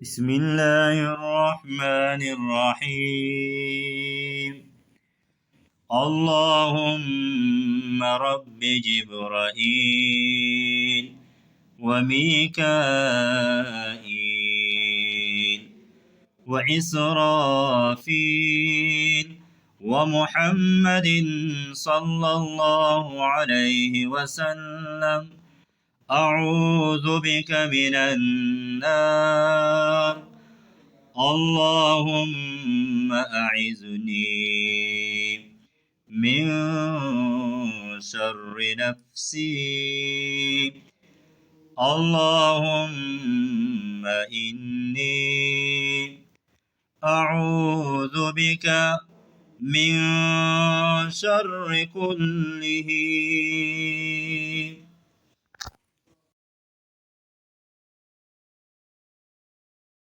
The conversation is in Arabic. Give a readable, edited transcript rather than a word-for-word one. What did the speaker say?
بسم الله الرحمن الرحيم. اللهم رب جبرائيل وميكائيل وإسرافيل ومحمد صلى الله عليه وسلم، أعوذ بك من النار. اللهم أعذني من شر نفسي. اللهم إني أعوذ بك من شر كله